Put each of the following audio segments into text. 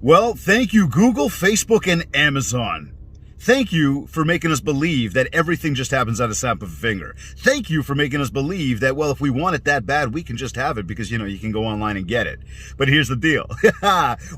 Well, thank you, Google, Facebook, and Amazon. Thank you for making us believe that everything just happens at a snap of a finger. Thank you for making us believe that, well, if we want it that bad, we can just have it because, you can go online and get it. But here's the deal.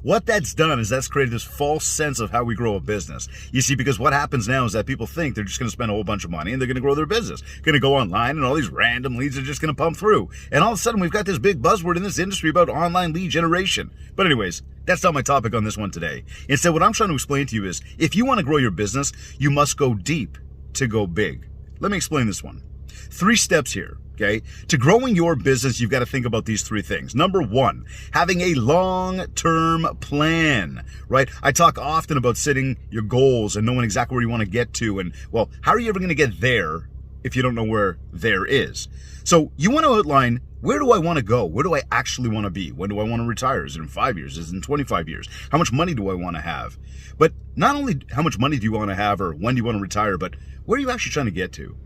What that's done is that's created this false sense of how we grow a business. You see, because what happens now is that people think they're just going to spend a whole bunch of money and they're going to grow their business. Going to go online and all these random leads are just going to pump through. And all of a sudden, we've got this big buzzword in this industry about online lead generation. But anyways, that's not my topic on this one today. Instead, what I'm trying to explain to you is, if you want to grow your business, you must go deep to go big. Let me explain this one. 3 steps here, okay? To growing your business, you've got to think about these 3 things. Number 1, having a long-term plan, right? I talk often about setting your goals and knowing exactly where you want to get to. And, well, how are you ever going to get there if you don't know where there is? So you want to outline, where do I want to go? Where do I actually want to be? When do I want to retire? Is it in 5 years? Is it in 25 years? How much money do I want to have? But not only how much money do you want to have or when do you want to retire, but where are you actually trying to get to?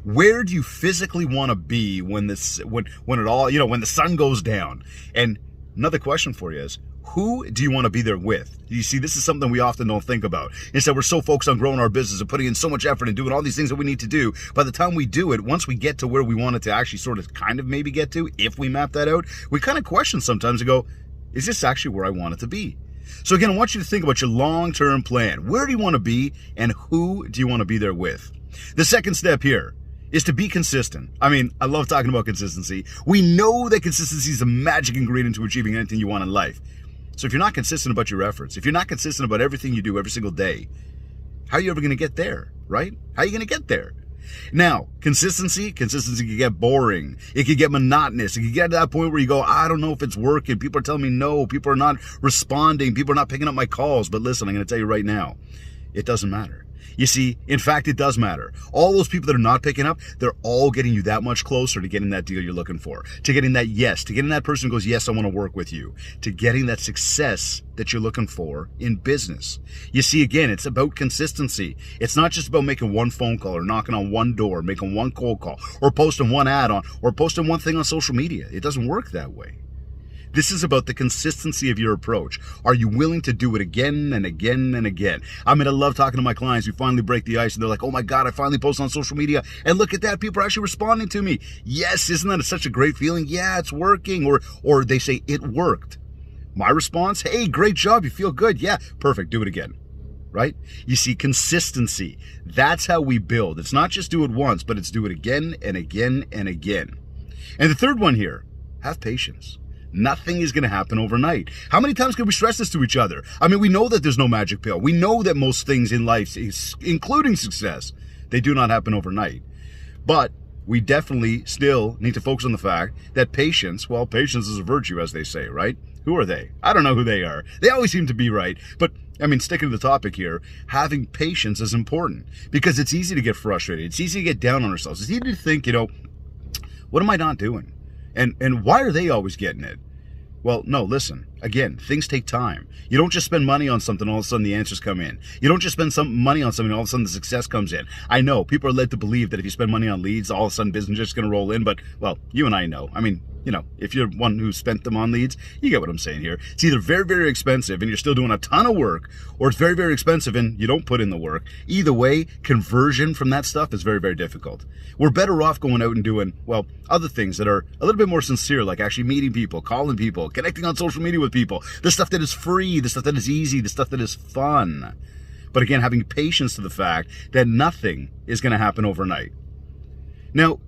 Where do you physically want to be when the sun goes down? And another question for you is, who do you want to be there with? You see, this is something we often don't think about. Instead, we're so focused on growing our business and putting in so much effort and doing all these things that we need to do. By the time we do it, once we get to where we want it to actually sort of kind of maybe get to, if we map that out, we kind of question sometimes and go, is this actually where I want it to be? So again, I want you to think about your long-term plan. Where do you want to be and who do you want to be there with? The second step here is to be consistent. I mean, I love talking about consistency. We know that consistency is a magic ingredient to achieving anything you want in life. So if you're not consistent about your efforts, if you're not consistent about everything you do every single day, how are you ever going to get there, right? How are you going to get there? Now, consistency can get boring. It can get monotonous. It can get to that point where you go, I don't know if it's working. People are telling me no. People are not responding. People are not picking up my calls. But listen, I'm going to tell you right now, it doesn't matter. You see, in fact, it does matter. All those people that are not picking up, they're all getting you that much closer to getting that deal you're looking for, to getting that yes, to getting that person who goes, yes, I want to work with you, to getting that success that you're looking for in business. You see, again, it's about consistency. It's not just about making one phone call or knocking on one door, making one cold call, or posting one ad on, or posting one thing on social media. It doesn't work that way. This is about the consistency of your approach. Are you willing to do it again and again and again? I mean, I love talking to my clients who finally break the ice and they're like, oh my God, I finally post on social media and look at that, people are actually responding to me. Yes, isn't that such a great feeling? Yeah, it's working. Or they say it worked. My response, hey, great job, you feel good. Yeah, perfect, do it again. Right? You see, consistency, that's how we build. It's not just do it once, but it's do it again and again and again. And the third one here, have patience. Nothing is going to happen overnight. How many times can we stress this to each other? I mean, we know that there's no magic pill. We know that most things in life, including success, they do not happen overnight. But we definitely still need to focus on the fact that patience, well, patience is a virtue, as they say, right? Who are they? I don't know who they are. They always seem to be right. But, I mean, sticking to the topic here, having patience is important because it's easy to get frustrated. It's easy to get down on ourselves. It's easy to think, what am I not doing? And why are they always getting it? Well, no, listen, again, things take time. You don't just spend money on something, all of a sudden the answers come in. You don't just spend some money on something, all of a sudden the success comes in. I know, people are led to believe that if you spend money on leads, all of a sudden business is just going to roll in, but, well, you and I know. I mean, if you're one who spent them on leads, you get what I'm saying here. It's either very, very expensive and you're still doing a ton of work, or it's very, very expensive and you don't put in the work. Either way, conversion from that stuff is very, very difficult. We're better off going out and doing, well, other things that are a little bit more sincere, like actually meeting people, calling people, connecting on social media with people, the stuff that is free, the stuff that is easy, the stuff that is fun. But again, having patience to the fact that nothing is going to happen overnight. Now,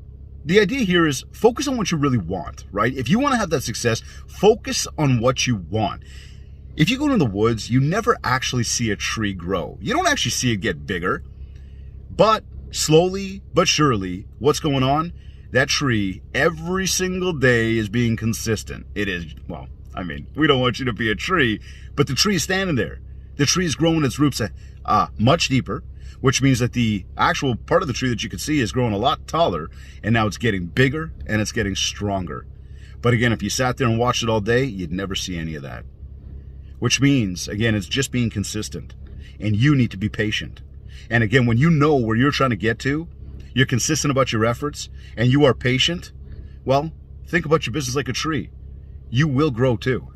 the idea here is focus on what you really want, right? If you want to have that success, focus on what you want. If you go into the woods, you never actually see a tree grow. You don't actually see it get bigger. But slowly but surely, what's going on? That tree, every single day, is being consistent. It is, well, I mean, we don't want you to be a tree, but the tree is standing there. The tree is growing its roots much deeper, which means that the actual part of the tree that you can see is growing a lot taller, and now it's getting bigger and it's getting stronger. But again, if you sat there and watched it all day, you'd never see any of that. Which means, again, it's just being consistent, and you need to be patient. And again, when you know where you're trying to get to, you're consistent about your efforts, and you are patient, well, think about your business like a tree. You will grow too.